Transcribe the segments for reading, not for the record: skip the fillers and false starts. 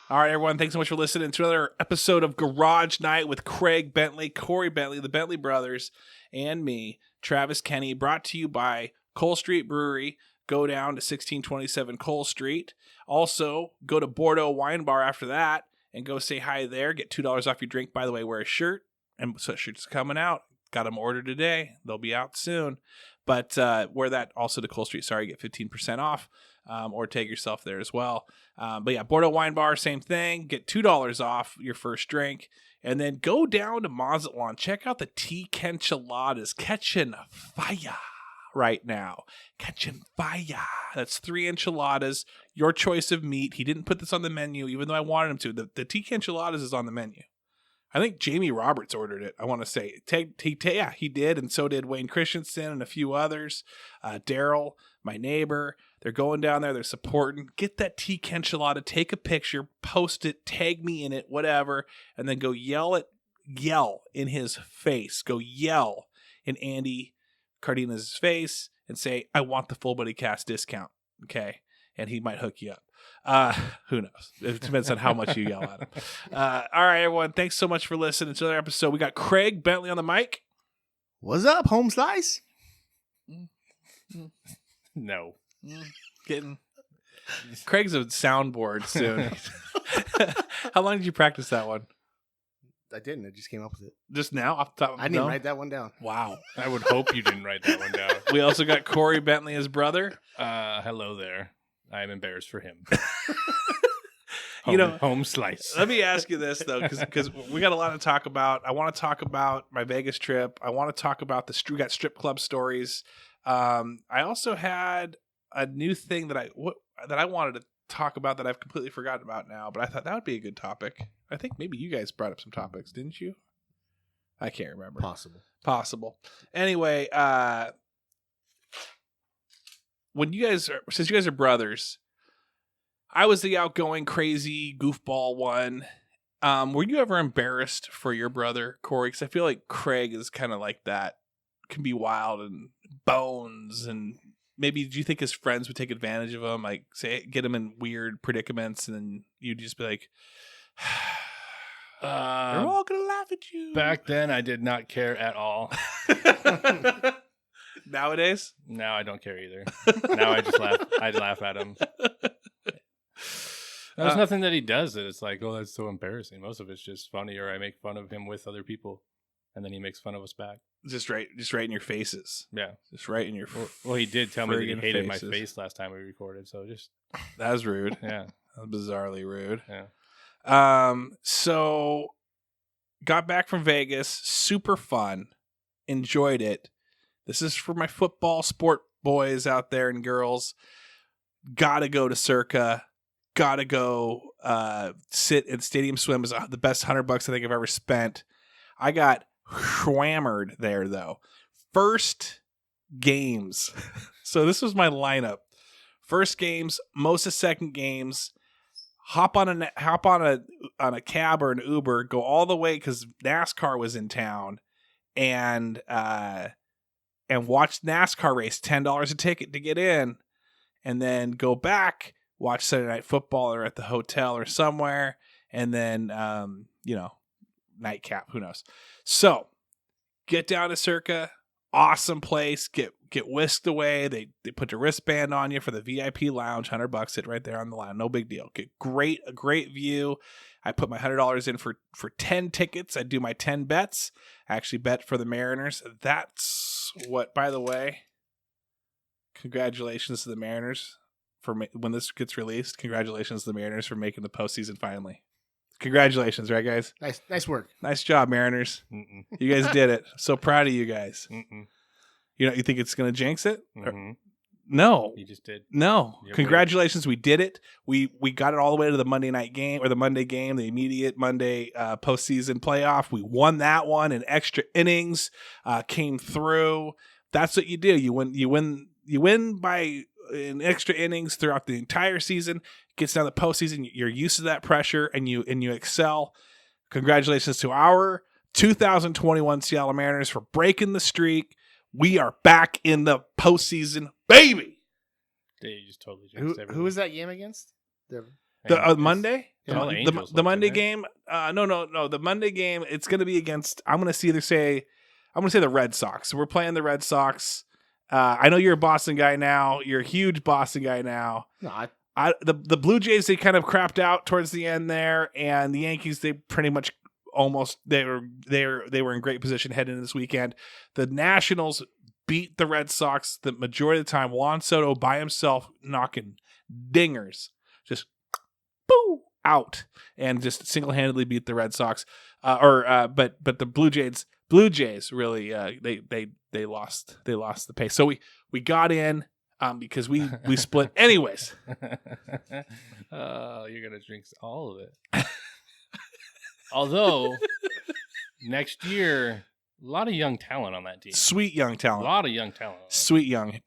All right, everyone. Thanks so much for listening to another episode of Garage Night with Craig Bentley, Corey Bentley, the Bentley brothers, and me, Travis Kenny, brought to you by Cole Street Brewery. Go down to 1627 Cole Street. Also, go to Bordeaux Wine Bar after that and go say hi there. Get $2 off your drink. By the way, wear a shirt. And so shirts coming out. Got them ordered today. They'll be out soon. But wear that also to Cole Street. Sorry, get 15% off. Or take yourself there as well. But yeah, Bordeaux Wine Bar, same thing. Get $2 off your first drink. And then go down to Mazatlan. Check out the T-Kenchiladas. Catching fire right now. Catching fire. That's 3 enchiladas. Your choice of meat. He didn't put this on the menu, even though I wanted him to. The T-Kenchiladas is on the menu. I think Jamie Roberts ordered it, I want to say. Yeah, he did, and so did Wayne Christensen and a few others. Daryl, my neighbor. They're going down there. They're supporting. Get that T-Kenchilada. Take a picture. Post it. Tag me in it. Whatever. And then go yell in his face. Go yell in Andy Cardina's face and say, I want the Full Buddy Cast discount. Okay? And he might hook you up. Who knows? It depends on how much you yell at him. All right, everyone. Thanks so much for listening to another episode. We got Craig Bentley on the mic. What's up, home slice? No. Getting Craig's a soundboard soon. How long did you practice that one? I didn't. I just came up with it. Just now? Off the top of I didn't write that one down. Wow. I would hope you didn't write that one down. We also got Corey Bentley, his brother. Hello there. I am embarrassed for him. Home slice. Let me ask you this, though, because we got a lot to talk about. I want to talk about my Vegas trip. I want to talk about we got strip club stories. I also had a new thing that I wanted to talk about that I've completely forgotten about now, but I thought that would be a good topic. I think maybe you guys brought up some topics, didn't you? I can't remember. Possible. Anyway, since you guys are brothers, I was the outgoing, crazy goofball one. Were you ever embarrassed for your brother, Corey? Because I feel like Craig is kind of like that. Can be wild and bones, and maybe do you think his friends would take advantage of him, like get him in weird predicaments, and then you'd just be like, "They're all gonna laugh at you." Back then, I did not care at all. Nowadays, now I don't care either. Now I just laugh. I laugh at him. There's nothing that he does that it's like, oh, that's so embarrassing. Most of it's just funny, or I make fun of him with other people, and then he makes fun of us back. Just right in your faces. Yeah, just right in your. Well, he did tell me that he hated my face last time we recorded. So just that was rude. Yeah, that was bizarrely rude. Yeah. So got back from Vegas, super fun, enjoyed it. This is for my football sport boys out there and girls. Gotta go to Circa. Gotta go sit in Stadium Swim. Is the best $100 I think I've ever spent. I got schwammered there though. First games. So this was my lineup. First games, most of second games. Hop on a cab or an Uber. Go all the way because NASCAR was in town, and watch NASCAR race. $10 a ticket to get in, and then go back. Watch Sunday Night Football or at the hotel or somewhere, and then, nightcap. Who knows? So, get down to Circa. Awesome place. Get whisked away. They put the wristband on you for the VIP lounge. $100. Sit right there on the lounge. No big deal. Get a great view. I put my $100 in for 10 tickets. I do my 10 bets. I actually bet for the Mariners. That's what, by the way, congratulations to the Mariners. When this gets released, congratulations to the Mariners for making the postseason finally. Congratulations, right, guys? Nice work. Nice job, Mariners. Mm-mm. You guys did it. So proud of you guys. Mm-mm. You think it's going to jinx it? Mm-hmm. No. You just did. No. You're Congratulations. Weird. We did it. We got it all the way to the Monday night game or the Monday game, the immediate Monday postseason playoff. We won that one in extra innings, came through. That's what you do. You win by in extra innings throughout the entire season. Gets down the postseason, you're used to that pressure, and you excel. Congratulations to our 2021 Seattle Mariners for breaking the streak. We are back in the postseason, baby. Yeah, you just totally jinxed everything. Who was that game against? The Monday? Yeah, all the The, Angels the looked Monday in it. game, no. The Monday game, it's going to be against. I'm going to say the Red Sox. So we're playing the Red Sox. I know you're a Boston guy now. You're a huge Boston guy now. No, The Blue Jays, they kind of crapped out towards the end there, and the Yankees, they pretty much almost they were in great position heading into this weekend. The Nationals beat the Red Sox the majority of the time. Juan Soto by himself knocking dingers, just boo out, and just single handedly beat the Red Sox. But the Blue Jays really they lost the pace. So we got in. Because we split anyways. Oh, you're gonna drink all of it. Although next year, a lot of young talent on that team. Sweet young A talent. lot of young talent. Sweet young.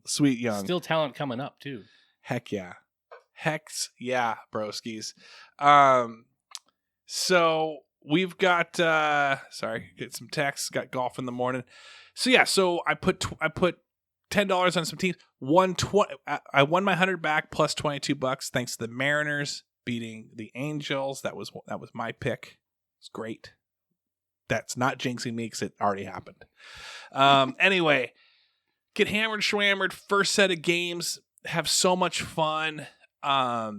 Sweet young. Still talent coming up too. Heck yeah. Hex yeah, broskies. So we've got get some texts, got golf in the morning. So yeah, I put $10 on some teams. I won my 100 back plus $22 thanks to the Mariners beating the Angels. That was my pick. It's great. That's not jinxing me because it already happened. Anyway, get hammered, schwammered. First set of games. Have so much fun. I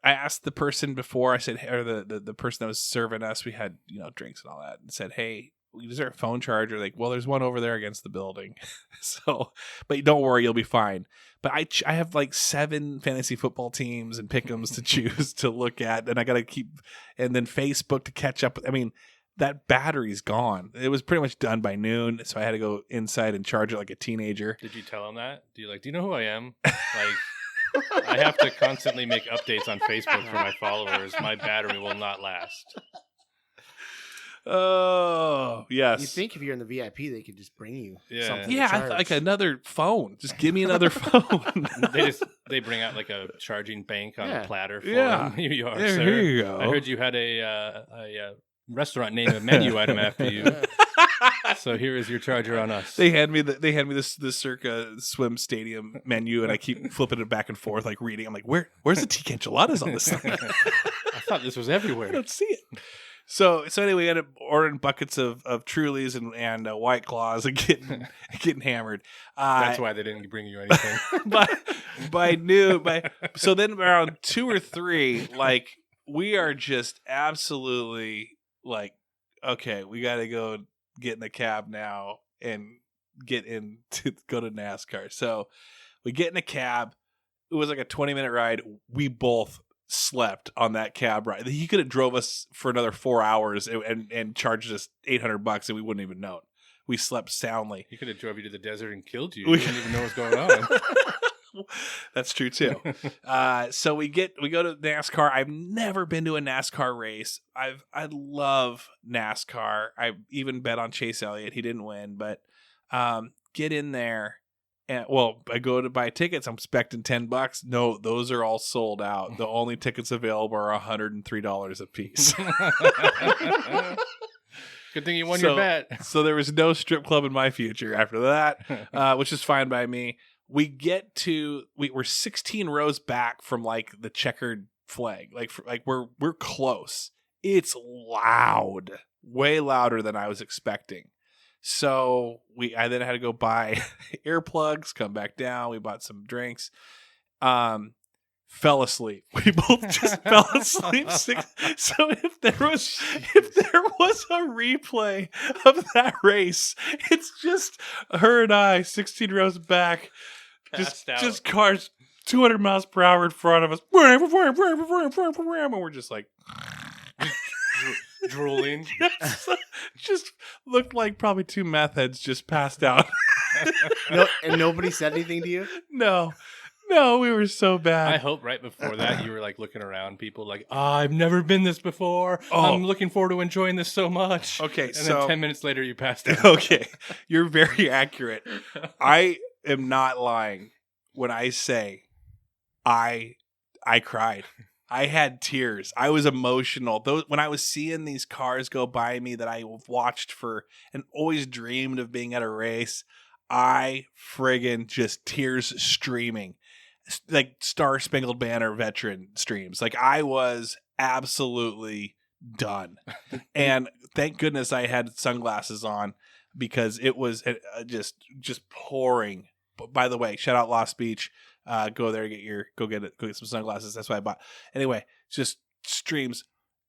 asked the person before. I said, or the person that was serving us. We had drinks and all that, and said, "Hey, is there a phone charger?" Like, well, there's one over there against the building. So, but don't worry, you'll be fine. But I have like 7 fantasy football teams and pick'ems to choose to look at, and I got to and then Facebook to catch up. I mean, that battery's gone. It was pretty much done by noon, so I had to go inside and charge it like a teenager. Did you tell him that? Do you know who I am? Like, I have to constantly make updates on Facebook for my followers. My battery will not last. Oh, yes. You think if you're in the VIP, they could just bring you something? Yeah, to charge. like another phone. Just give me another phone. They bring out like a charging bank on a platter for Yeah. them. Here you are, There, sir. here you go. I heard you had a restaurant name, a menu item after you. So here is your charger on us. They hand me this Circa Swim Stadium menu, and I keep flipping it back and forth, like reading. I'm like, where's the tikka enchiladas on this thing? I thought this was everywhere. I don't see it. So anyway, we ended up ordering buckets of Trulies and White Claws and getting hammered. That's why they didn't bring you anything. by noon, so then around 2 or 3, like we are just absolutely like, okay, we got to go get in the cab now and go to NASCAR. So we get in a cab. It was like a 20-minute ride. We both slept on that cab ride. He could have drove us for another 4 hours and charged us $800 and we wouldn't even know it. We slept soundly. He could have drove you to the desert and killed you. You didn't even know what's going on. That's true too. So we go to NASCAR. I've never been to a NASCAR race. I love NASCAR. I even bet on Chase Elliott. He didn't win, but get in there. And, I go to buy tickets. I'm expecting $10. No, those are all sold out. The only tickets available are $103 a piece. Good thing you won your bet. So there was no strip club in my future after that, which is fine by me. We we're 16 rows back from like the checkered flag. Like we're close. It's loud, way louder than I was expecting. So I then had to go buy earplugs, come back down. We bought some drinks. Fell asleep. We both just fell asleep. So if there was a replay of that race, it's just her and I, 16 rows back, just cars 200 miles per hour in front of us. And we're just like drooling. Just looked like probably 2 meth heads just passed out. No, and nobody said anything to you? No, we were so bad. I hope right before that you were like looking around, people like, I've never been this before. Oh. I'm looking forward to enjoying this so much. Okay, and so then 10 minutes later you passed out. Okay, you're very accurate. I am not lying when I say I cried. I had tears. I was emotional. When I was seeing these cars go by me that I watched for and always dreamed of being at a race, I friggin' just tears streaming. like Star Spangled Banner veteran streams. Like I was absolutely done. And thank goodness I had sunglasses on because it was just pouring. By the way, shout out Lost Beach. Go there, go get some sunglasses. That's what I bought. Anyway, just streams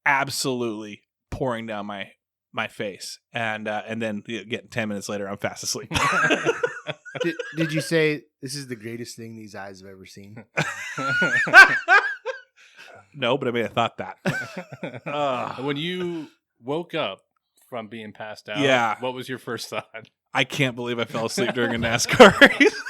absolutely pouring down my face, and then getting 10 minutes later, I'm fast asleep. Did you say this is the greatest thing these eyes have ever seen? No, but I mean, I thought that. When you woke up from being passed out, Yeah. what was your first thought? I can't believe I fell asleep during a NASCAR race.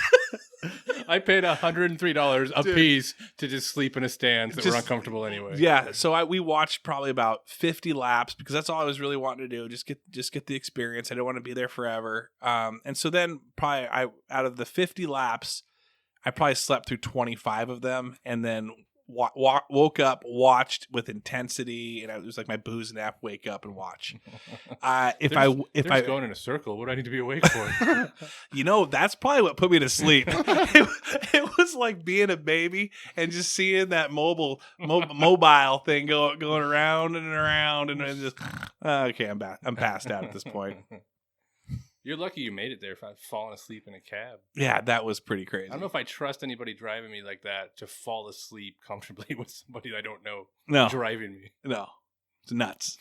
I paid $103 a piece to just sleep in a stand that were uncomfortable anyway. Yeah, so we watched probably about 50 laps because that's all I was really wanting to do. Just get the experience. I didn't want to be there forever. And so then probably out of the 50 laps, I probably slept through 25 of them, and then woke up, watched with intensity, and it was like my booze nap. Wake up and watch. If I going in a circle, what do I need to be awake for? That's probably what put me to sleep. It was like being a baby and just seeing that mobile thing going around and around, and just okay, I'm passed out at this point. You're lucky you made it there if I'd fallen asleep in a cab. Yeah, that was pretty crazy. I don't know if I trust anybody driving me like that to fall asleep comfortably with somebody I don't know driving me. No, it's nuts.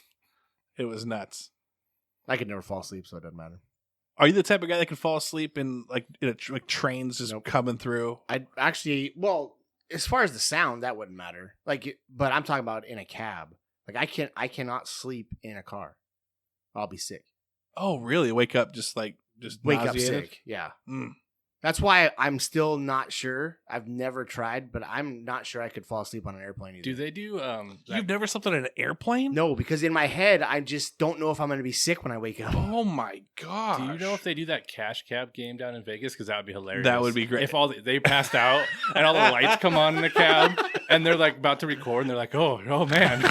It was nuts. I could never fall asleep, so it doesn't matter. Are you the type of guy that could fall asleep in like trains just coming through? I actually, well, as far as the sound, that wouldn't matter. But I'm talking about in a cab. Like I cannot sleep in a car. I'll be sick. Oh, really? Wake up just wake nauseated? up sick. Yeah. Mm. That's why I'm still not sure. I've never tried, but I'm not sure I could fall asleep on an airplane either. Do they do? You've never slept on an airplane? No, because in my head, I just don't know if I'm going to be sick when I wake up. Oh my god! Do you know if they do that cash cab game down in Vegas? Because that would be hilarious. That would be great. If they passed out and all the lights come on in the cab and they're like about to record and they're like, oh man,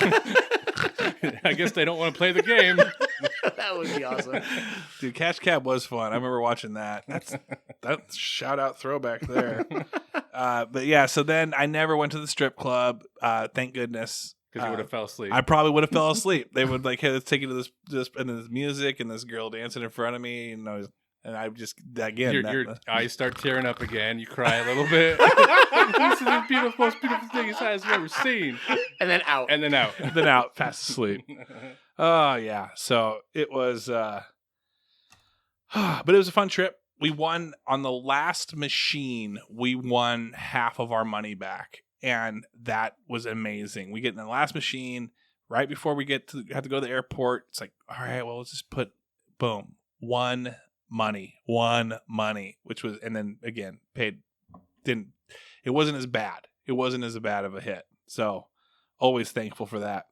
I guess they don't want to play the game. That would be awesome. Dude, Cash Cab was fun. I remember watching that. That's shout out throwback there. But yeah, so then I never went to the strip club. Thank goodness. Because you would have fell asleep. I probably would have fell asleep. They would like, hey, let's take you to this and this music and this girl dancing in front of me, and I just again your eyes start tearing up again. You cry a little bit. This is the most beautiful thing his eyes have ever seen. And then out. Then out, fast asleep. Oh yeah. So it was but it was a fun trip. We won on the last machine, we won half of our money back. And that was amazing. We get in the last machine right before we have to go to the airport. It's like, all right, well, let's just put boom, one money, which was, and then again, it wasn't as bad. It wasn't as bad of a hit. So always thankful for that.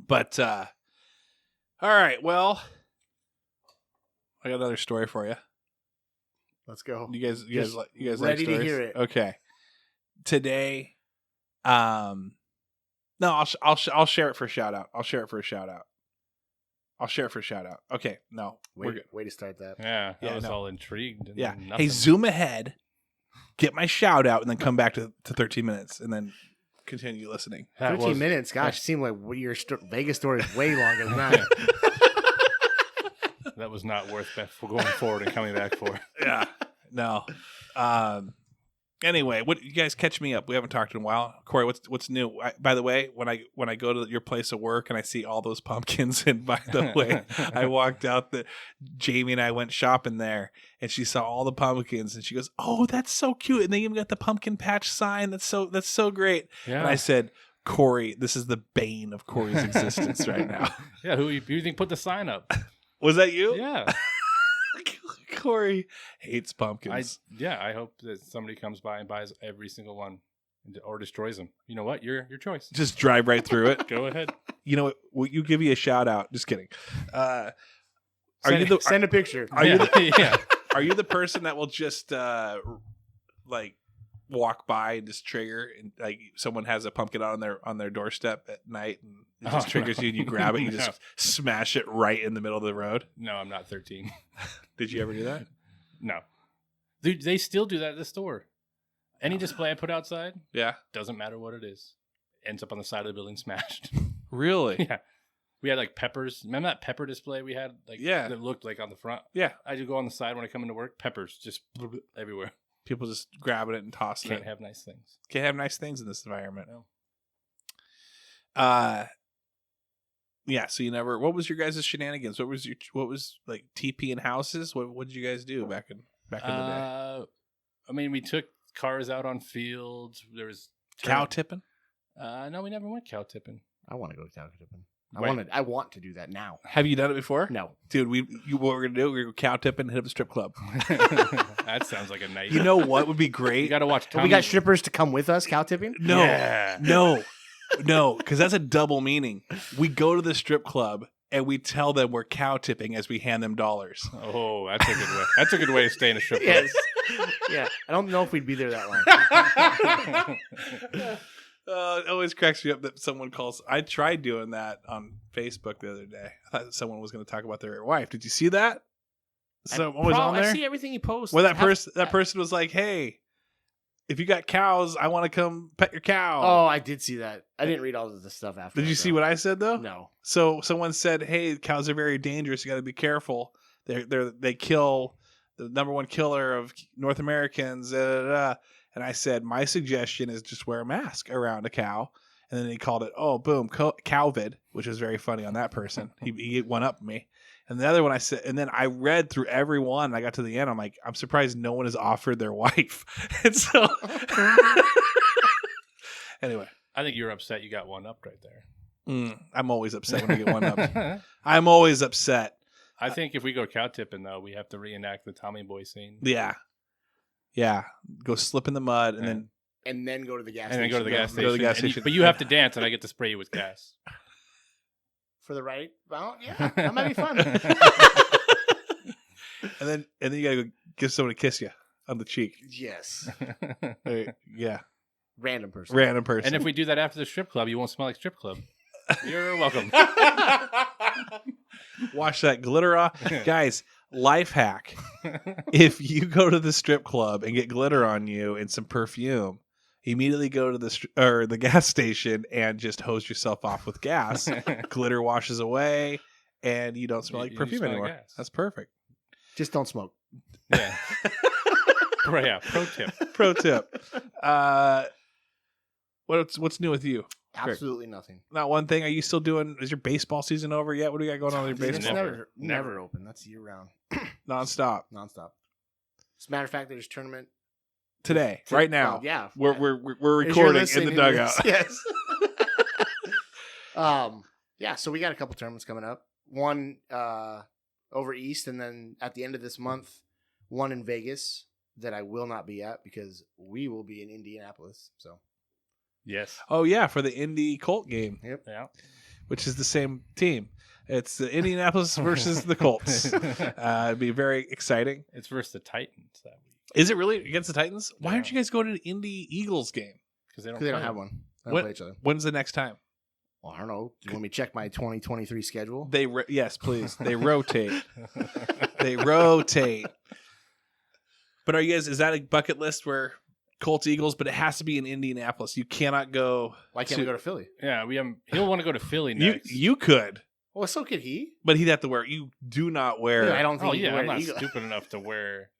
But, all right, well, I got another story for you. Let's go. You guys ready like to stories? hear it. Okay. Today, no, I'll share it for a shout out. Okay, no, we're good. Way to start that. Yeah, I was all intrigued. And Yeah. nothing. Hey, zoom ahead, get my shout out, and then come back to 13 minutes, and then continue listening. 13 minutes? Gosh, it seemed like your Vegas story is way longer than that. That was not worth going forward and coming back for. Yeah. No. Anyway, what you guys catch me up? We haven't talked in a while. Corey, what's new? By the way, when I go to your place of work and I see all those pumpkins, and by the way, I walked out Jamie and I went shopping there, and she saw all the pumpkins, and she goes, "Oh, that's so cute!" And they even got the pumpkin patch sign. That's so great. Yeah. And I said, Corey, this is the bane of Corey's existence right now. Yeah, who you think put the sign up? Was that you? Yeah. Corey hates pumpkins. I hope that somebody comes by and buys every single one or destroys them. You know what? Your choice. Just drive right through it. Go ahead. You know what? Will you give you a shout out? Just kidding. Send a picture. Are you the person that will just like walk by and just trigger, and like someone has a pumpkin on their doorstep at night and it just triggers you and you grab it and you just smash it right in the middle of the road? No, I'm not 13. Did you ever do that? No. They still do that at the store. Any display I put outside, Yeah. doesn't matter what it is, ends up on the side of the building smashed. Really? Yeah. We had like peppers. Remember that pepper display we had? Like, Yeah. that looked like on the front. Yeah. I just go on the side when I come into work. Peppers just everywhere. People just grabbing it and tossing Can't it. have nice things. Can't have nice things in this environment. No. Yeah. So you never. What was your guys' shenanigans? What was like TP in houses? What did you guys do back in the day? I mean, we took cars out on fields. There was Cow tipping? No, we never went cow tipping. I want to go cow tipping. Wait. I want to do that now. Have you done it before? No. Dude, what we're gonna do? We're gonna go cow tipping and hit up a strip club. That sounds like a night. You know what would be great? You got to watch. We got strippers to come with us cow tipping? No, Yeah. no, because that's a double meaning. We go to the strip club and we tell them we're cow tipping as we hand them dollars. Oh, that's a good way. That's a good way to stay in a strip club. Yes. Yeah. I don't know if we'd be there that long. It always cracks me up that someone calls. I tried doing that on Facebook the other day. I thought someone was going to talk about their wife. Did you see that? Someone was on there. I see everything you post. Where that person was like, "Hey, if you got cows, I want to come pet your cow." Oh, I did see that. I didn't read all of the stuff after. Did you see what I said though? No. So someone said, "Hey, cows are very dangerous. You got to be careful. They kill the number one killer of North Americans." And I said, my suggestion is just wear a mask around a cow. And then he called it, boom, cowvid, which was very funny on that person. He one up me. And the other one I said, and then I read through every one. And I got to the end. I'm like, I'm surprised no one has offered their wife. And so, anyway, I think you're upset you got one up right there. I'm always upset when I get one up. I'm always upset. I think if we go cow tipping, though, we have to reenact the Tommy Boy scene. Yeah. Go slip in the mud and then go to the gas and station. then go to the gas station. Go to the gas station. But you have to dance, and I get to spray you with gas. For the right? Well, yeah, that might be fun. and then you gotta go give someone a kiss you on the cheek. Yes. Yeah. Random person. And if we do that after the strip club, you won't smell like strip club. You're welcome. Wash that glitter off. Guys, life hack. If you go to the strip club and get glitter on you and some perfume, immediately go to the gas station and just hose yourself off with gas. Glitter washes away and you don't smell like perfume smell anymore. gas. That's perfect. Just don't smoke. Yeah. Yeah. Pro tip. What's new with you? Absolutely nothing. Not one thing. Are you still doing? Is your baseball season over yet? What do you got going on with your It's baseball? never open. That's year round. Nonstop. Nonstop. As a matter of fact, there's a tournament Today, right now. Well, yeah. We're As you're recording in listening the to dugout. this, yes. Yeah, so we got a couple tournaments coming up. One over east, and then at the end of this month, one in Vegas that I will not be at because we will be in Indianapolis. So Yes. Oh yeah, for the Indy Colt game. Yep. Yeah. Which is the same team. It's the Indianapolis versus the Colts. It'd be very exciting. It's versus the Titans that week. Is it really against the Titans? Why Yeah. aren't you guys going to the Indy Eagles game? Because they don't, Because they don't play. have one. They don't What- play each other. When's the next time? Well, I don't know. Do you want me to check my 2023 schedule? Yes, please. They rotate. They rotate. But are you guys? Is that a bucket list where Colts Eagles? But it has to be in Indianapolis. You cannot go. Why can't we go to Philly? Yeah, he'll want to go to Philly next. You could, Well, so could he. but he'd have to wear. You do not wear. I don't think Oh he can yeah, wear I'm not Eagle. stupid enough to wear.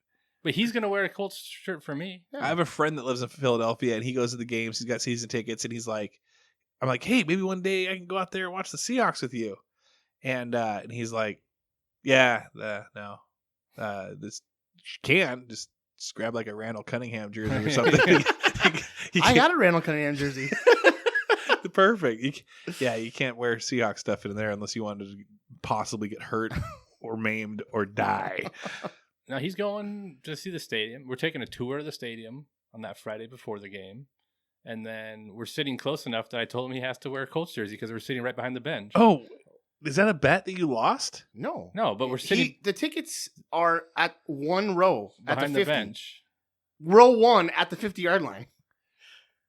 But he's gonna wear a Colts shirt for me. I have a friend that lives in Philadelphia, and he goes to the games. He's got season tickets, and he's like, "I'm like, hey, maybe one day I can go out there and watch the Seahawks with you." And he's like, "Yeah, no, this you can just grab like a Randall Cunningham jersey or something." I got a Randall Cunningham jersey. Perfect. You can't wear Seahawks stuff in there unless you wanted to possibly get hurt or maimed or die. Now he's going to see the stadium. We're taking a tour of the stadium on that Friday before the game. And then we're sitting close enough that I told him he has to wear a Colts jersey because we're sitting right behind the bench. Oh, is that a bet that you lost? No. No, but we're sitting The tickets are at one row at behind the the 50. bench. Row one at the 50-yard line.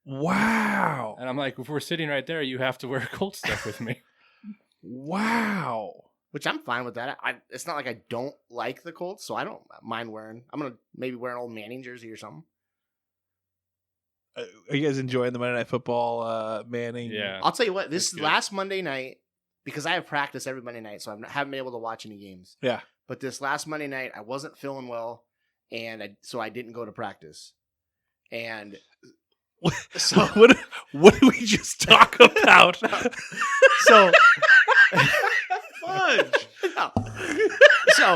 Wow. And I'm like, if we're sitting right there, you have to wear Colts stuff with me. Wow. Which I'm fine with that. It's not like I don't like the Colts, so I don't mind wearing. I'm going to maybe wear an old Manning jersey or something. Are you guys enjoying the Monday Night Football, Manning? Yeah. I'll tell you what. This That's good. last Monday night, because I have practice every Monday night, so I haven't been able to watch any games. Yeah. But this last Monday night, I wasn't feeling well, and so I didn't go to practice. And So what did we just talk about? so, Fudge. no. So,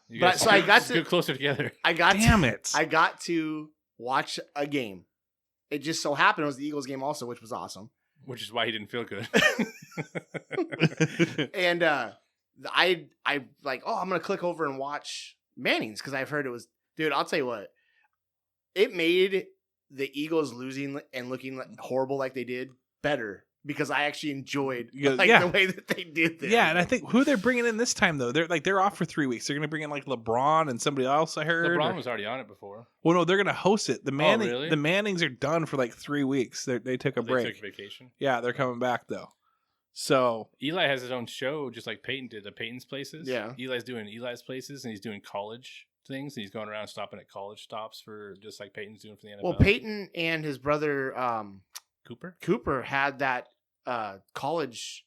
You but guys so I got scoot to. closer together. Damn it. I got to watch a game. It just so happened it was the Eagles game also, which was awesome. Which is why he didn't feel good. And I like, oh, I'm gonna click over and watch Manning's because I've heard it was, dude. I'll tell you what, it made the Eagles losing and looking horrible like they did better because I actually enjoyed the way that they did this. Yeah, and I think who they're bringing in this time though, they're off for 3 weeks. They're going to bring in like LeBron and somebody else. I heard LeBron was already on it before. Well, no, they're going to host it. The really? the Mannings are done for like 3 weeks. They took a break. They took vacation. Yeah, they're coming back though. So Eli has his own show, just like Peyton did, the Peyton's Places. Yeah. Eli's doing Eli's Places, and he's doing college things, and he's going around stopping at college stops for just like Peyton's doing for the NFL. Well, Peyton and his brother Cooper had that college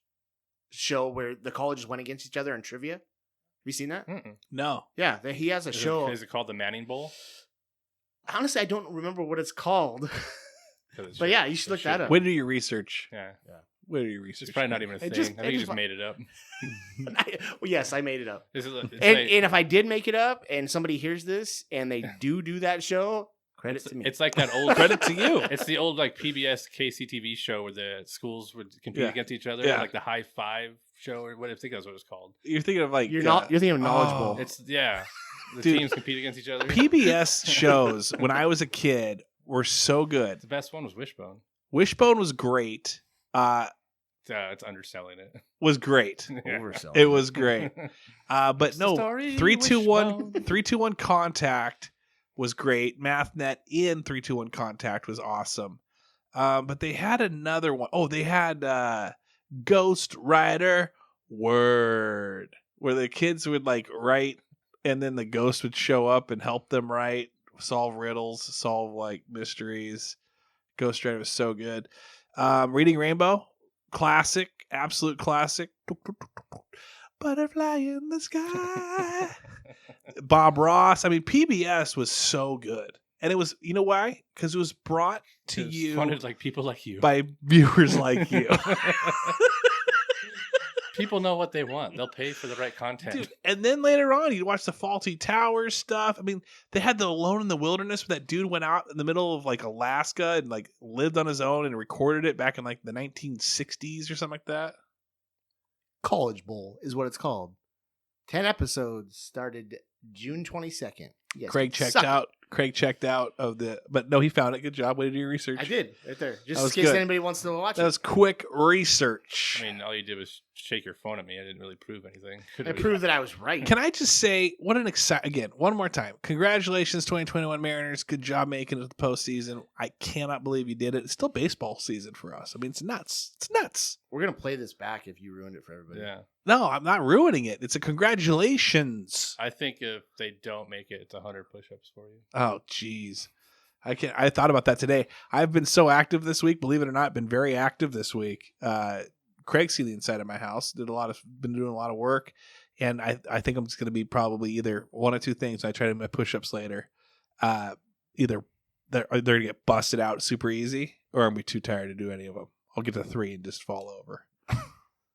show where the colleges went against each other in trivia. Have you seen that? Mm-mm. no, Yeah, he has a show. Is it called the Manning Bowl? Honestly, I don't remember what it's called. But yeah, you should look that up. way to do your research. Yeah. Way to do your research. It's probably not even a It thing. just- I think it you just just made it up. Well, yes, I made it up. It's And like- if I did make it up and somebody hears this and they do that show, credit to me. It's like that old Credit to you. It's the old like PBS KCTV show where the schools would compete Yeah. against each other, Yeah. like the High Five show, or what I think that's what it's called. You're thinking of like You're thinking of Knowledge Bowl. oh. It's the Dude. teams compete against each other. PBS shows when I was a kid were so good. The best one was Wishbone. Wishbone was great. It's underselling it. Was great. Yeah. Overselling. It was great. But What's the no, story? 3-2-1 Wishbone. 3-2-1 Contact was great. MathNet in 3-2-1 Contact was awesome. But they had another one. Oh, they had Ghost Rider Word, where the kids would like write, and then the ghost would show up and help them write, solve riddles, solve like mysteries. Ghost Rider was so good. Reading Rainbow, classic, absolute classic. Butterfly in the sky. Bob Ross. I mean, PBS was so good. And it was, you know why? Because it was brought to It's you funded like people like you. by viewers like you. People know what they want. They'll pay for the right content. Dude, and then later on, you'd watch the Faulty Towers stuff. I mean, they had the Alone in the Wilderness where that dude went out in the middle of like Alaska and like lived on his own and recorded it back in like the 1960s or something like that. College Bowl is what it's called. 10 episodes started June 22nd. Yes, Craig checked out. Craig checked out of the, but no, he found it. Good job. Way to do your research. I did right there. That Just in was case good. anybody wants to watch That it. was quick research. I mean, all you did was shake your phone at me. I didn't really prove anything. I proved that I was right. Can I just say, what an again, one more time. Congratulations, 2021 Mariners. Good job making it to the postseason. I cannot believe you did it. It's still baseball season for us. I mean, it's nuts. It's nuts. We're gonna play this back if you ruined it for everybody. Yeah. No, I'm not ruining it. It's a congratulations. I think if they don't make it, it's 100 push-ups for you. Oh, jeez. I thought about that today. I've been so active this week. Believe it or not, been very active this week. Craig's seen the inside of my house. Been doing a lot of work, and I think I'm just going to be probably either one or two things. I try to do my push-ups later. Either they're going to get busted out super easy, or I'm going to be too tired to do any of them. I'll get to 3 and just fall over.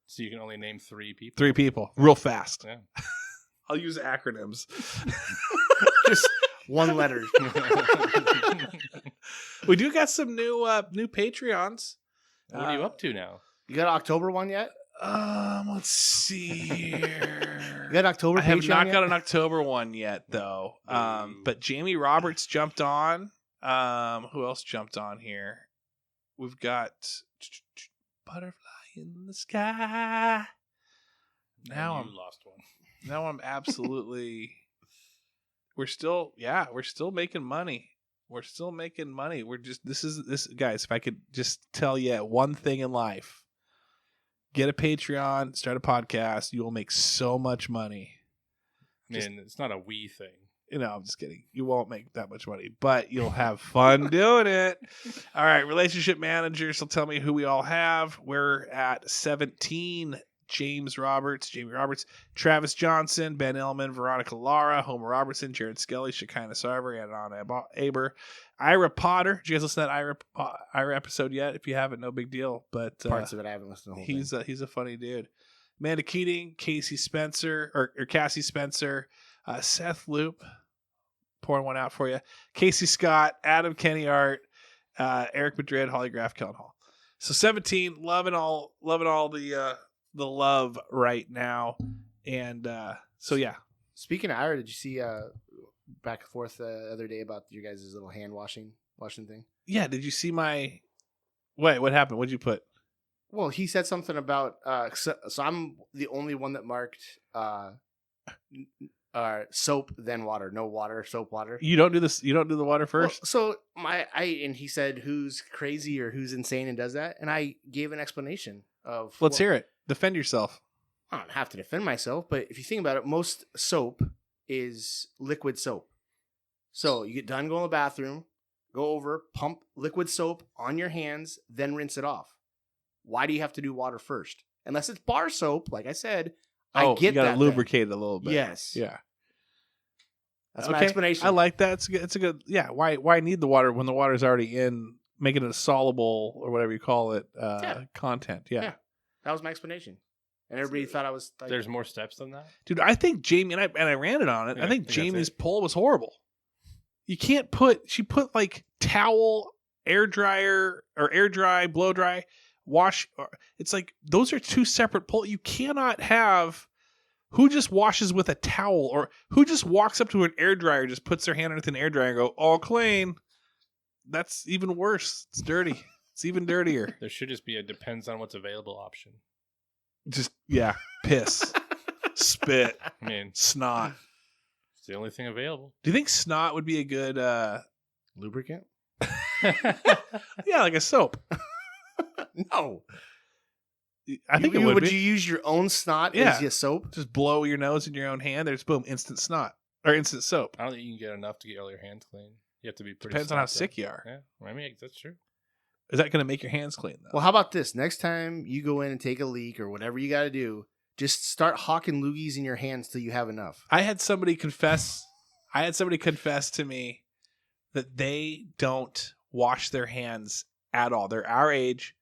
So you can only name 3 people. 3 people, real fast. Yeah. I'll use acronyms. Just one letter. We do got some new Patreons. What are you up to now? You got October one yet? Let's see here. You got October? I have Patreon not yet? got an October one yet, though. But Jamie Roberts jumped on. Who else jumped on here? We've got Butterfly in the Sky. Now And you lost one. Now I'm absolutely. We're still making money. We're still making money. We're just this guys. If I could just tell you one thing in life, get a Patreon, start a podcast. You will make so much money. I mean, it's not a we thing. I'm just kidding. You won't make that much money, but you'll have fun doing it. All right, relationship managers will tell me who we all have. We're at 17. Jamie Roberts, Travis Johnson, Ben Illman, Veronica Lara, Homer Robertson, Jared Skelly, Shekinah Sarver, and Anna Aber. Ira Potter. Did you guys listen to that Ira episode yet? If you haven't, no big deal. But Parts of it I haven't listened to the whole thing. He's a funny dude. Amanda Keating, Cassie Spencer, Seth Loop, pouring one out for you. Casey Scott, Adam Kenny Art, Eric Madrid, Holly Graff, Kellen Hall. So 17, loving all the love right now, and so yeah. Speaking of Ira, did you see back and forth the other day about your guys' little hand washing thing? Yeah, did you see my? Wait, what happened? What'd you put? Well, he said something about so I'm the only one that marked soap then water, no water, soap, water. You don't do this. You don't do the water first. Well, so and he said who's crazy or who's insane and does that, and I gave an explanation of. Let's hear it. Defend yourself. I don't have to defend myself, but if you think about it, most soap is liquid soap. So you get done going to the bathroom, go over, pump liquid soap on your hands, then rinse it off. Why do you have to do water first? Unless it's bar soap, like I said. I get you gotta that. lubricate it a little bit. Yes. Yeah. That's my explanation. I like that. It's a good. Yeah. Why need the water when the water's already in, making it a soluble or whatever you call it content? Yeah. That was my explanation. And everybody thought I was like... There's more steps than that? Dude, I think Jamie, and I ran it on it, I think Jamie's poll was horrible. You can't she put like towel, air dryer, or air dry, blow dry, wash. It's like, those are two separate polls. You cannot have who just washes with a towel, or who just walks up to an air dryer, just puts their hand underneath an air dryer and go, all clean. That's even worse. It's dirty. It's even dirtier. There should just be a depends on what's available option. Just, yeah, piss, spit, I mean, snot. It's the only thing available. Do you think snot would be a good lubricant? Yeah, like a soap. No. I think it would be. You use your own snot as your soap? Just blow your nose in your own hand. There's boom, instant snot. Or instant soap. I don't think you can get enough to get all your hands clean. You have to be pretty. Depends on how sick you are. Yeah, I mean, that's true. Is that going to make your hands clean, though? Well, how about this? Next time you go in and take a leak or whatever you got to do, just start hawking loogies in your hands till you have enough. I had somebody confess to me that they don't wash their hands at all. They're our age.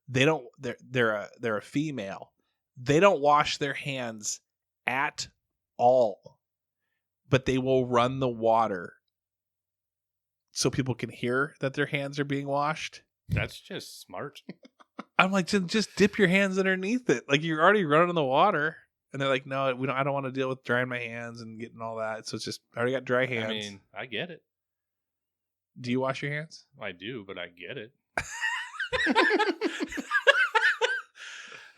They don't. They're a female. They don't wash their hands at all, but they will run the water so people can hear that their hands are being washed. That's just smart. I'm like, just dip your hands underneath it. Like, you're already running the water. And they're like, no, I don't want to deal with drying my hands and getting all that. So it's just, I already got dry hands. I mean, I get it. Do you wash your hands? I do, but I get it.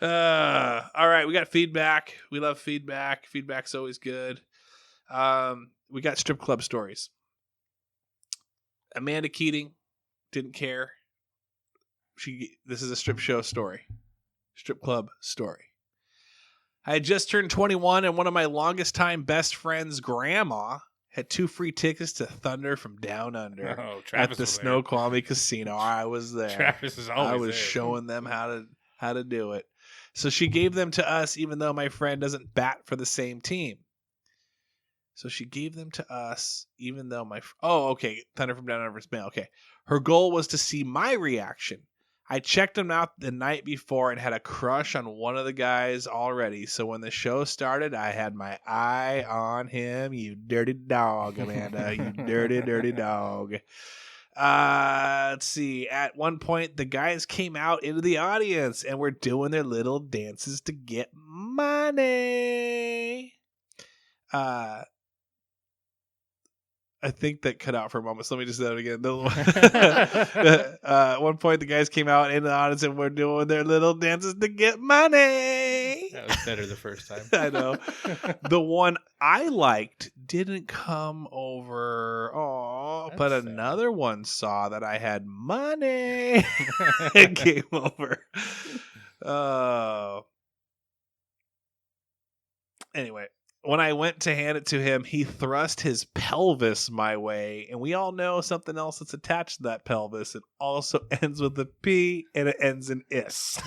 All right, we got feedback. We love feedback. Feedback's always good. We got strip club stories. Amanda Keating didn't care. This is a strip club story. I had just turned 21, and one of my longest time best friends' grandma had 2 free tickets to Thunder from Down Under at the Snoqualmie Casino. I was there. Travis is always I was there. showing them how to do it. So she gave them to us, even though my friend doesn't bat for the same team. So she gave them to us, even though Thunder from Down Under was male. Okay. Her goal was to see my reaction. I checked him out the night before and had a crush on one of the guys already. So when the show started, I had my eye on him. You dirty dog, Amanda. You dirty, dirty dog. Let's see. At one point, the guys came out into the audience and were doing their little dances to get money. I think that cut out for a moment, so let me just say that again. At one point, the guys came out in the audience and were doing their little dances to get money. That was better the first time. I know. The one I liked didn't come over. Oh, but sad. Another one saw that I had money and came over. Anyway. when I went to hand it to him, he thrust his pelvis my way, and we all know something else that's attached to that pelvis. It also ends with a P, and it ends in is.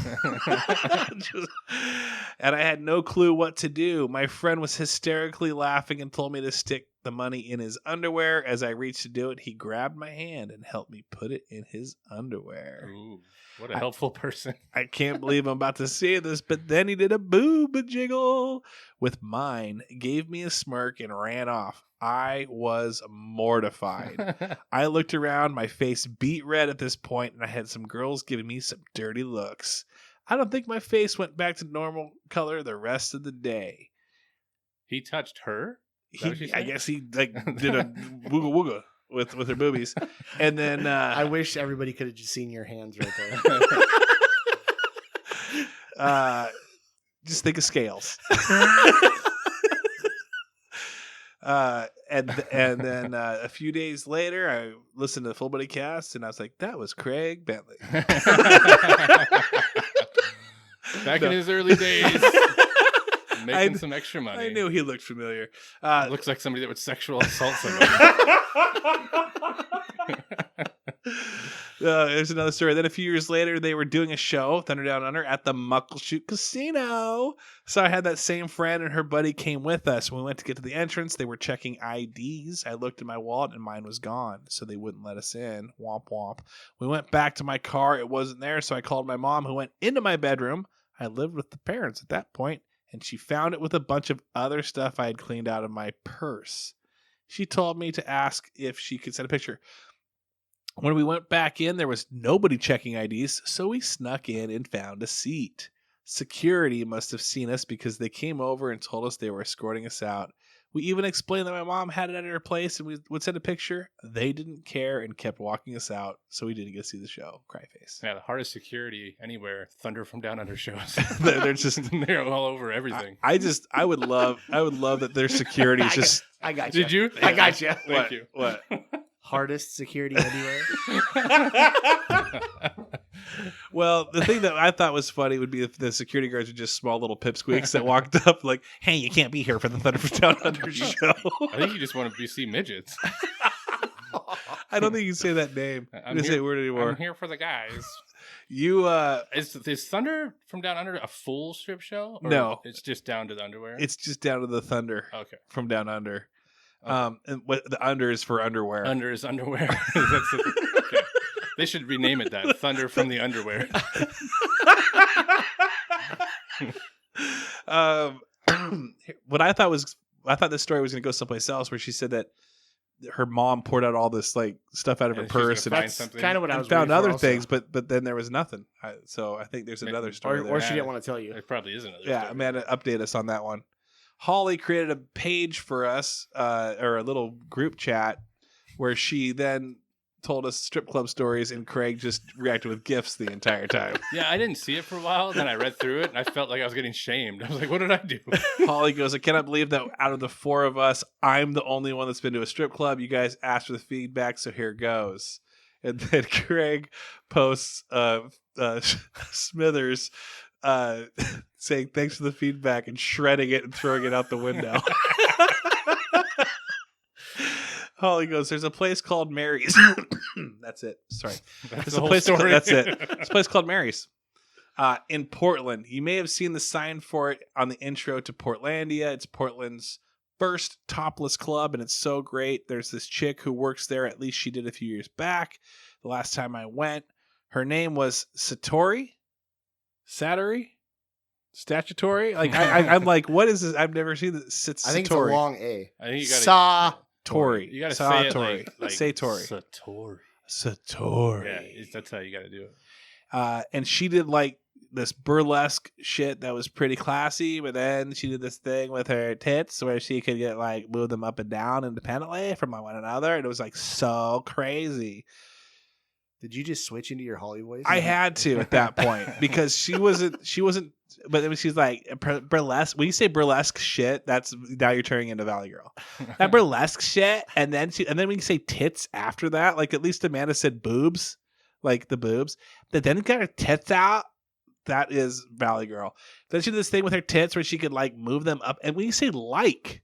And I had no clue what to do. My friend was hysterically laughing and told me to stick the money in his underwear. As I reached to do it, he grabbed my hand and helped me put it in his underwear. Ooh, what a helpful person. I can't believe I'm about to say this, but then he did a boob jiggle with mine, gave me a smirk, and ran off. I was mortified. I looked around, my face beat red at this point, and I had some girls giving me some dirty looks. I don't think my face went back to normal color the rest of the day. He touched her? I guess he did a wooga wooga with her boobies. And then I wish everybody could have just seen your hands right there. Just think of scales. And then a few days later, I listened to the Full Body Cast, and I was like, "That was Craig Bentley." Back in his early days, making some extra money. I knew he looked familiar. Looks like somebody that would sexual assault somebody. There's another story. Then a few years later, they were doing a show, Thunder Down Under, at the Muckleshoot Casino. So I had that same friend, and her buddy came with us. When we went to get to the entrance, they were checking IDs. I looked in my wallet, and mine was gone, so they wouldn't let us in. Womp womp. We went back to my car. It wasn't there, so I called my mom, who went into my bedroom. I lived with the parents at that point, and she found it with a bunch of other stuff I had cleaned out of my purse. She told me to ask if she could send a picture. When we went back in, there was nobody checking IDs, so we snuck in and found a seat. Security must have seen us because they came over and told us they were escorting us out. We even explained that my mom had it at her place and we would send a picture. They didn't care and kept walking us out, so we didn't get to see the show. Cry face. Yeah, the hardest security anywhere. Thunder from Down Under shows. They're just they're all over everything. I would love that their security is just. I got you. Did you? I got you. Thank you. What? Hardest security anywhere. Well, the thing that I thought was funny would be if the security guards were just small little pipsqueaks that walked up like, "Hey, you can't be here for the Thunder from Down Under show." I think you just want to see midgets. I don't think you can say that name. You can say a word anymore. I'm here for the guys. You is Thunder from Down Under a full strip show? Or no, it's just down to the underwear. It's just down to the Thunder. Okay, from Down Under. Okay. And what the under is for underwear. Under is underwear. Okay. They should rename it that. Thunder from the underwear. What I thought this story was going to go someplace else, where she said that her mom poured out all this like stuff out of her purse and that's kind of what I was found waiting for other also. things, but then there was nothing. So I think there's another story there. Or she didn't want to tell you. There probably is another. Yeah, story. Amanda, update us on that one. Holly created a page for us, or a little group chat, where she then told us strip club stories, and Craig just reacted with gifs the entire time. Yeah, I didn't see it for a while. Then I read through it, and I felt like I was getting shamed. I was like, "What did I do?" Holly goes, "I cannot believe that out of the four of us, I'm the only one that's been to a strip club. You guys asked for the feedback, so here goes." And then Craig posts Smithers saying thanks for the feedback and shredding it and throwing it out the window. Holly goes, "There's a place called Mary's." That's it. Sorry. That's There's the a whole place. story. That's it. There's a place called Mary's in Portland. You may have seen the sign for it on the intro to Portlandia. It's Portland's first topless club, and it's so great. There's this chick who works there. At least she did a few years back. The last time I went, her name was Statutory. Like I'm like, what is this? I've never seen this. I think it's a long A. I think you got Tori. You got to say it like say Tori. Satori. Yeah, that's how you got to do it. And she did like this burlesque shit that was pretty classy, but then she did this thing with her tits where she could get like move them up and down independently from one another, and it was like so crazy. Did you just switch into your Holly voice? I had to at that point because she wasn't. But then she's like burlesque. When you say burlesque shit, that's now you're turning into Valley Girl. That burlesque shit, and then when you say tits after that, like at least Amanda said boobs, like the boobs. But then got her tits out. That is Valley Girl. Then she did this thing with her tits where she could like move them up. And when you say like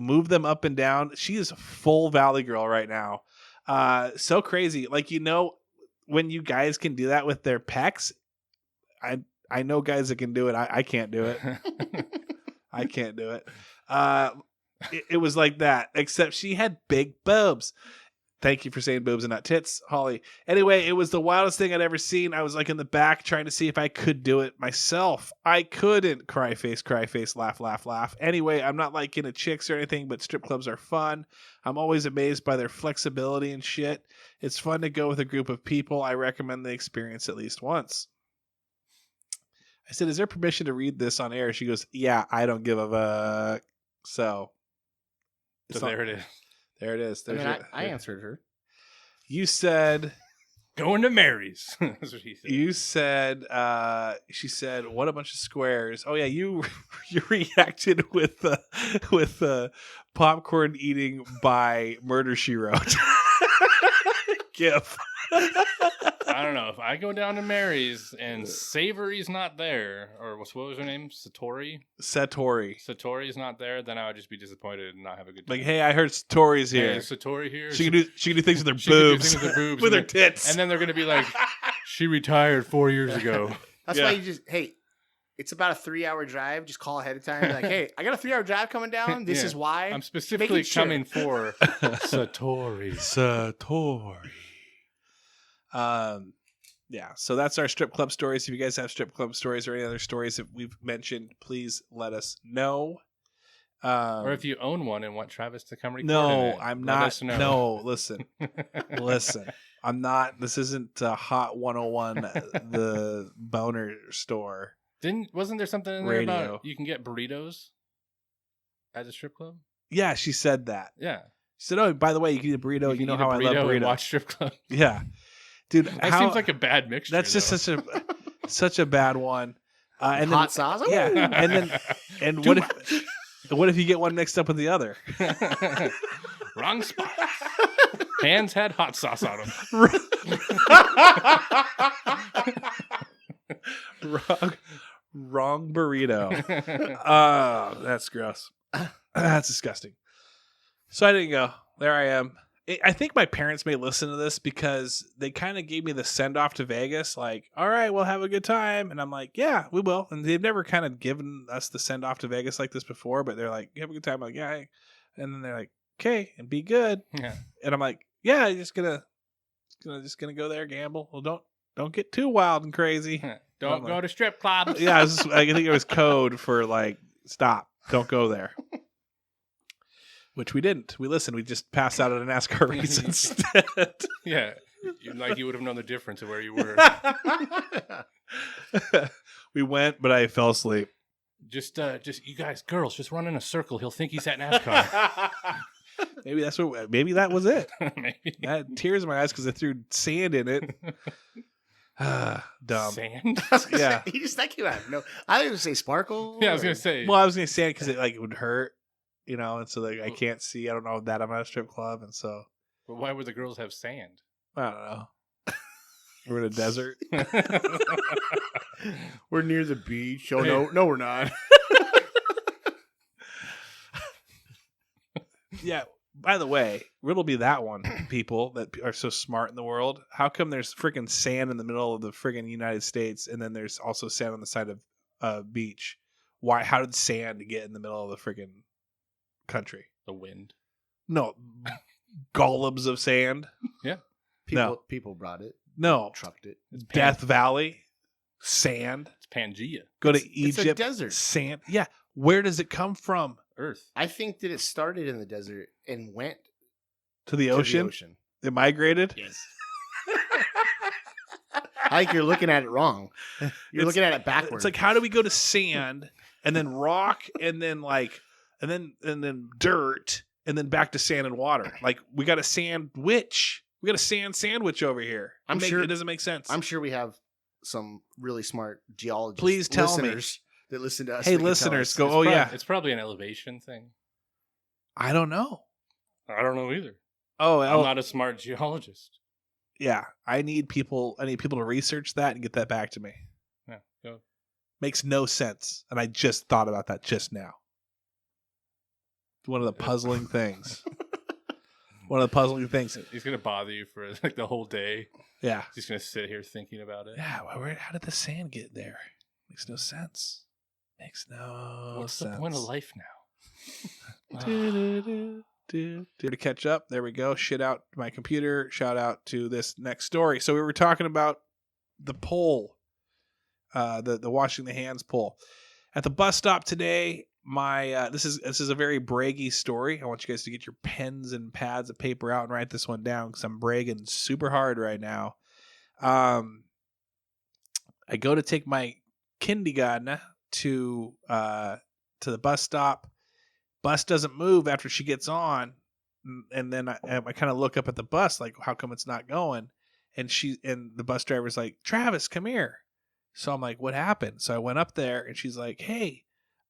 move them up and down, she is full Valley Girl right now. So crazy. Like, when you guys can do that with their pecs, I know guys that can do it. I can't do it. I can't do it. It was like that, except she had big boobs. Thank you for saying boobs and not tits, Holly. Anyway, it was the wildest thing I'd ever seen. I was like in the back trying to see if I could do it myself. I couldn't. Cry face, laugh, laugh, laugh. Anyway, I'm not like into chicks or anything, but strip clubs are fun. I'm always amazed by their flexibility and shit. It's fun to go with a group of people. I recommend the experience at least once. I said, is there permission to read this on air? She goes, yeah, I don't give a fuck. So there it is. There it is. I answered her. You said going to Mary's. That's what he said. You said she said, what a bunch of squares. Oh yeah, you reacted with popcorn eating by Murder She Wrote. GIF. I don't know. If I go down to Mary's and Savory's not there, or what was her name? Satori's not there, then I would just be disappointed and not have a good time. Like, hey, I heard Satori's here. Hey, Satori here. She can do things with her boobs. With her tits. And then they're gonna be like, she retired 4 years ago. That's why you just it's about a 3-hour drive. Just call ahead of time. Be like, hey, I got a 3-hour drive coming down. This is why. I'm specifically coming for Satori. Yeah, so that's our strip club stories. If you guys have strip club stories or any other stories that we've mentioned, please let us know. Or if you own one and want Travis to come record No, it, I'm not. No, listen. I'm not. This isn't Hot 101, the boner store. Wasn't there something in there about you can get burritos at a strip club? Yeah, she said that. Yeah. She said, oh, by the way, you can eat a burrito. You know how I love burritos. And watch strip club. Yeah. Dude, that seems like a bad mixture. That's just such a bad one. And hot sauce. Yeah, and what if you get one mixed up with the other? Wrong spot. Hands had hot sauce on them. Wrong burrito. Oh, that's gross. That's disgusting. So I didn't go. There I am. I think my parents may listen to this because they kind of gave me the send off to Vegas. Like, all right, we'll have a good time. And I'm like, yeah, we will. And they've never kind of given us the send off to Vegas like this before, but they're like, have a good time. I'm like, yeah. And then they're like, okay, and be good. Yeah. And I'm like, yeah, just gonna go there, gamble. Well, don't get too wild and crazy. Don't go to strip clubs. Yeah, I think it was code for like, stop, don't go there. Which we didn't. We listened. We just passed out at a NASCAR race instead. Yeah. You would have known the difference of where you were. We went, but I fell asleep. Just you guys, girls, just run in a circle. He'll think he's at NASCAR. Maybe that was it. Maybe. I had tears in my eyes because I threw sand in it. Dumb. Sand? Yeah. He just that came out. No, I was going to say sparkle. Yeah, I was going to say. Well, I was going to say sand because it would hurt. And so I can't see. I don't know that I'm at a strip club, and so. But why would the girls have sand? I don't know. We're in a desert. We're near the beach. Oh no, we're not. Yeah. By the way, riddle be that one, people that are so smart in the world. How come there's freaking sand in the middle of the freaking United States, and then there's also sand on the side of a beach? Why? How did sand get in the middle of the freaking country? The wind. No, golems of sand. Yeah, people brought it. No, trucked it. It's Death Valley, sand. It's Pangea. Go to Egypt. It's a desert. Sand. Yeah, where does it come from? Earth. I think that it started in the desert and went to the ocean. It migrated. Yes. I think you're looking at it wrong. You're looking at it backwards. It's like, how do we go to sand and then rock and then and then dirt and then back to sand and water? Like, we got a sandwich. We got a sandwich over here. I'm sure it doesn't make sense. I'm sure we have some really smart geologists. Please tell me that listen to us. Hey, listeners, go. It's probably an elevation thing. I don't know. I don't know either. I'm not a smart geologist. Yeah, I need people to research that and get that back to me. Yeah, Makes no sense. And I just thought about that just now. One of the puzzling things. One of the puzzling things. He's gonna bother you for like the whole day. Yeah. He's gonna sit here thinking about it. Yeah. How did the sand get there? Makes no sense. Makes no What's sense. the point of life now? To catch up, there we go. Shit out my computer. Shout out to this next story. So we were talking about the poll, the washing the hands poll at the bus stop today. My this is a very braggy story. I want you guys to get your pens and pads of paper out and write this one down because I'm bragging super hard right now. I go to take my kindergartner to the bus stop. Bus doesn't move after she gets on, and then I kind of look up at the bus like, how come it's not going? And the bus driver's like, Travis, come here. So I'm like, what happened? So I went up there, and she's like, hey,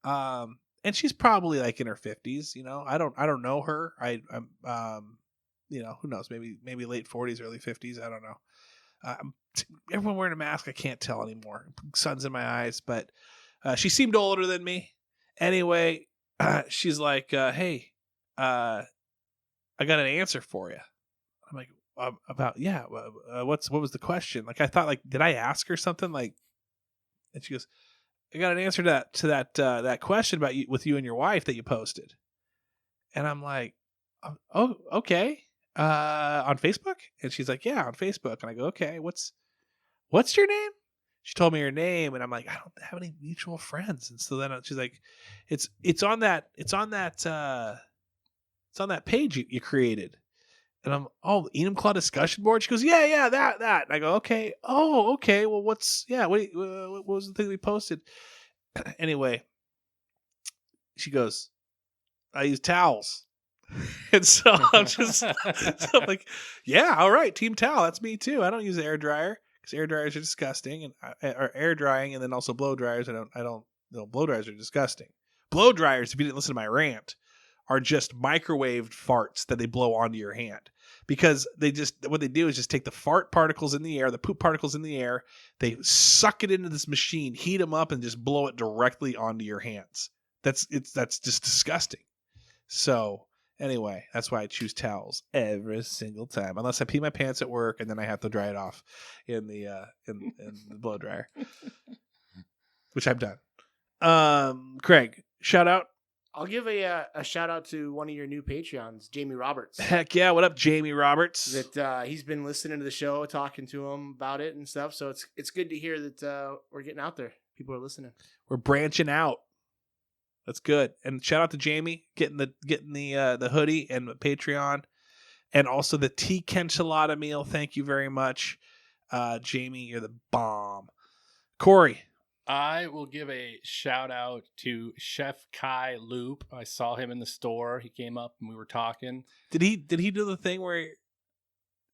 and she's probably like in her 50s. You know, I don't know her. I'm you know, who knows? Maybe late 40s, early 50s. I don't know. Everyone wearing a mask. I can't tell anymore. Sun's in my eyes, but she seemed older than me. Anyway. She's like, hey, I got an answer for you. I'm like, about, yeah. What was the question? Like, I thought, like, did I ask her something? Like, and she goes, I got an answer to that question about you with you and your wife that you posted. And I'm like, oh, okay. On Facebook? And she's like, yeah, on Facebook. And I go, okay, what's your name? She told me her name, and I'm like, I don't have any mutual friends. And so then she's like, it's on that page you created. And I'm, Enumclaw discussion board. She goes, yeah, that. And I go, okay. Oh, okay. Well, what was the thing we posted? Anyway, she goes, I use towels. And so I'm like, yeah, all right, team towel. That's me too. I don't use an air dryer. Because air dryers are disgusting, or air drying, and then also blow dryers. Blow dryers are disgusting. Blow dryers, if you didn't listen to my rant, are just microwaved farts that they blow onto your hand. Because what they do is just take the fart particles in the air, the poop particles in the air, they suck it into this machine, heat them up, and just blow it directly onto your hands. That's just disgusting. So anyway, that's why I choose towels every single time, unless I pee my pants at work and then I have to dry it off in the in the blow dryer, which I've done. Craig, shout out. I'll give a shout out to one of your new Patreons, Jamie Roberts. Heck yeah! What up, Jamie Roberts? That he's been listening to the show, talking to him about it and stuff. So it's good to hear that we're getting out there. People are listening. We're branching out. That's good. And shout out to Jamie getting the hoodie and the Patreon, and also the tea enchilada meal. Thank you very much, Jamie. You're the bomb. Corey, I will give a shout out to Chef Kai Loop. I saw him in the store. He came up and we were talking. Did he do the thing where?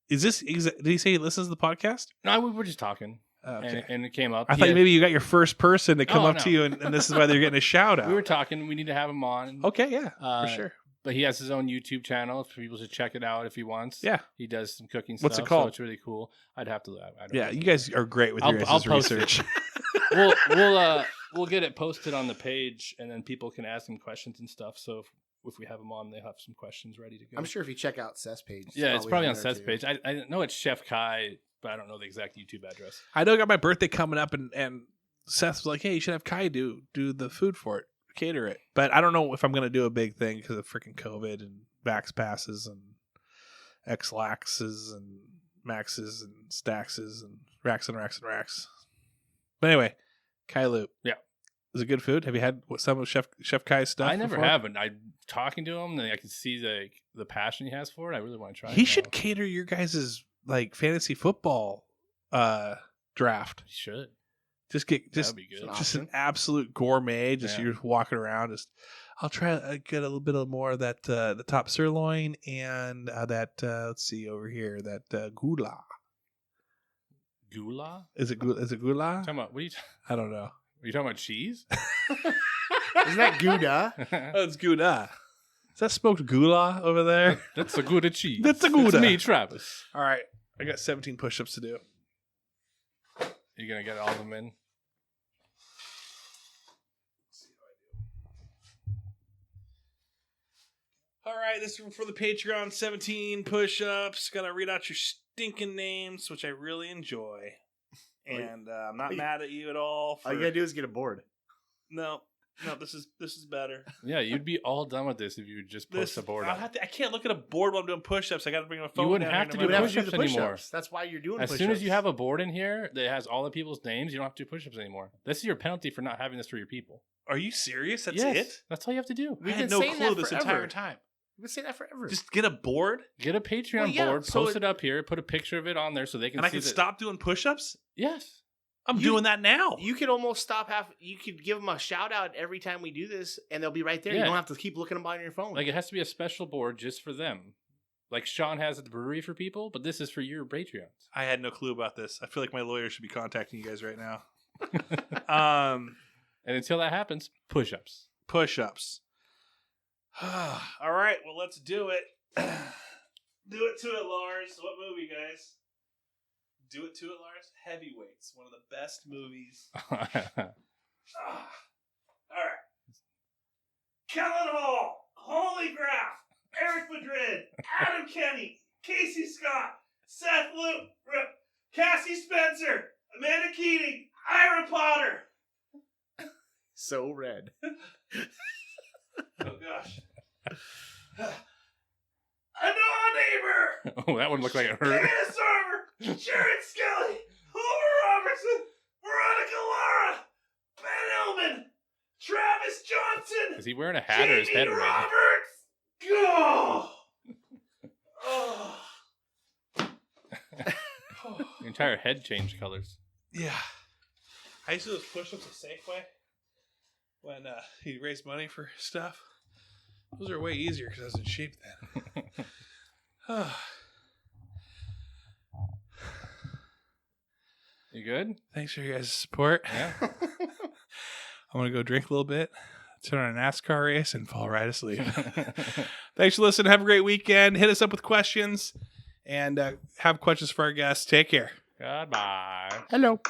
Did he say he listens to the podcast? No, we were just talking. Okay. And it came up. I thought maybe you got your first person to come up no. to you, and this is why they're getting a shout out. We were talking. We need to have him on. Okay, yeah, for sure. But he has his own YouTube channel for people to check it out if he wants. Yeah. He does some cooking stuff. What's it called? So it's really cool. I'd have to. Yeah, you guys are great with your I'll post research. We'll get it posted on the page, and then people can ask him questions and stuff. So if we have him on, they have some questions ready to go. I'm sure if you check out Seth's page. It's probably on Seth's page. I know it's Chef Kai, but I don't know the exact YouTube address. I know I got my birthday coming up, and Seth was like, hey, you should have Kai do the food for it, cater it. But I don't know if I'm going to do a big thing because of freaking COVID and Vax passes and X-Laxes and Maxes and Staxes and racks and racks and racks. But anyway, Kai Loop. Yeah. Is it good food? Have you had some of Chef Kai's stuff? I never before? have, and I'm talking to him, and I can see the passion he has for it. I really want to try it. He should cater your guys' like fantasy football draft. He should. Just That'd be good. Just an absolute gourmet. Yeah. You're walking around. I'll try get a little bit of more of that the top sirloin and that let's see over here that goula. Goula? Is it goula? Talking about, what are you I don't know. Are you talking about cheese? Isn't that Gouda? Oh, it's gouda. Is that smoked goula over there? That's a Gouda cheese. That's a Gouda. It's me, Travis. All right. I got 17 push-ups to do. You gonna get all of them in? All right, this is for the Patreon. 17 push-ups. Gotta read out your stinking names, which I really enjoy. And I'm not mad at you at all. All you gotta do is get a board. No, this is better. Yeah, you'd be all done with this if you would just post a board up. I can't look at a board while I'm doing push-ups. I got to bring my phone. You wouldn't down have to here do my push-ups anymore. That's why you're doing As push-ups. soon as you have a board in here that has all the people's names, you don't have to do push-ups anymore. This is your penalty for not having this for your people. Are you serious? That's Yes, it? that's all you have to do. I had no clue this entire time. We've been saying that forever. Just get a board, Get a Patreon board, so post it up here, put a picture of it on there so they can and I see can stop doing push-ups. Yes. I'm doing that now. You could almost stop you could give them a shout out every time we do this, and they'll be right there. Yeah. You don't have to keep looking them on your phone. Like, it has to be a special board just for them. Like Sean has at the brewery for people, but this is for your Patreons. I had no clue about this. I feel like my lawyer should be contacting you guys right now. And until that happens, push-ups. Push-ups. All right, well, let's do it. Do it to it, Lars. What movie, guys? Do it to it, Lars. Heavyweights, one of the best movies. All right. Kellen Hall, Holy Graf, Eric Madrid, Adam Kenny, Casey Scott, Seth Luke, Cassie Spencer, Amanda Keating, Ira Potter. So red. Oh, gosh. Another neighbor. Oh, that one looked like it hurt. Dana Sarver, Jared Skelly, Homer Robertson, Veronica Lara, Ben Elman, Travis Johnson. Is he wearing a hat or his head Jamie red? Roberts. Go. Your entire head changed colors. Yeah. I used to do those push-ups at Safeway when he'd raise money for stuff. Those are way easier because I was in shape then. You good? Thanks for your guys' support. Yeah. I'm going to go drink a little bit, turn on a NASCAR race, and fall right asleep. Thanks for listening. Have a great weekend. Hit us up with questions and have questions for our guests. Take care. Goodbye. Hello.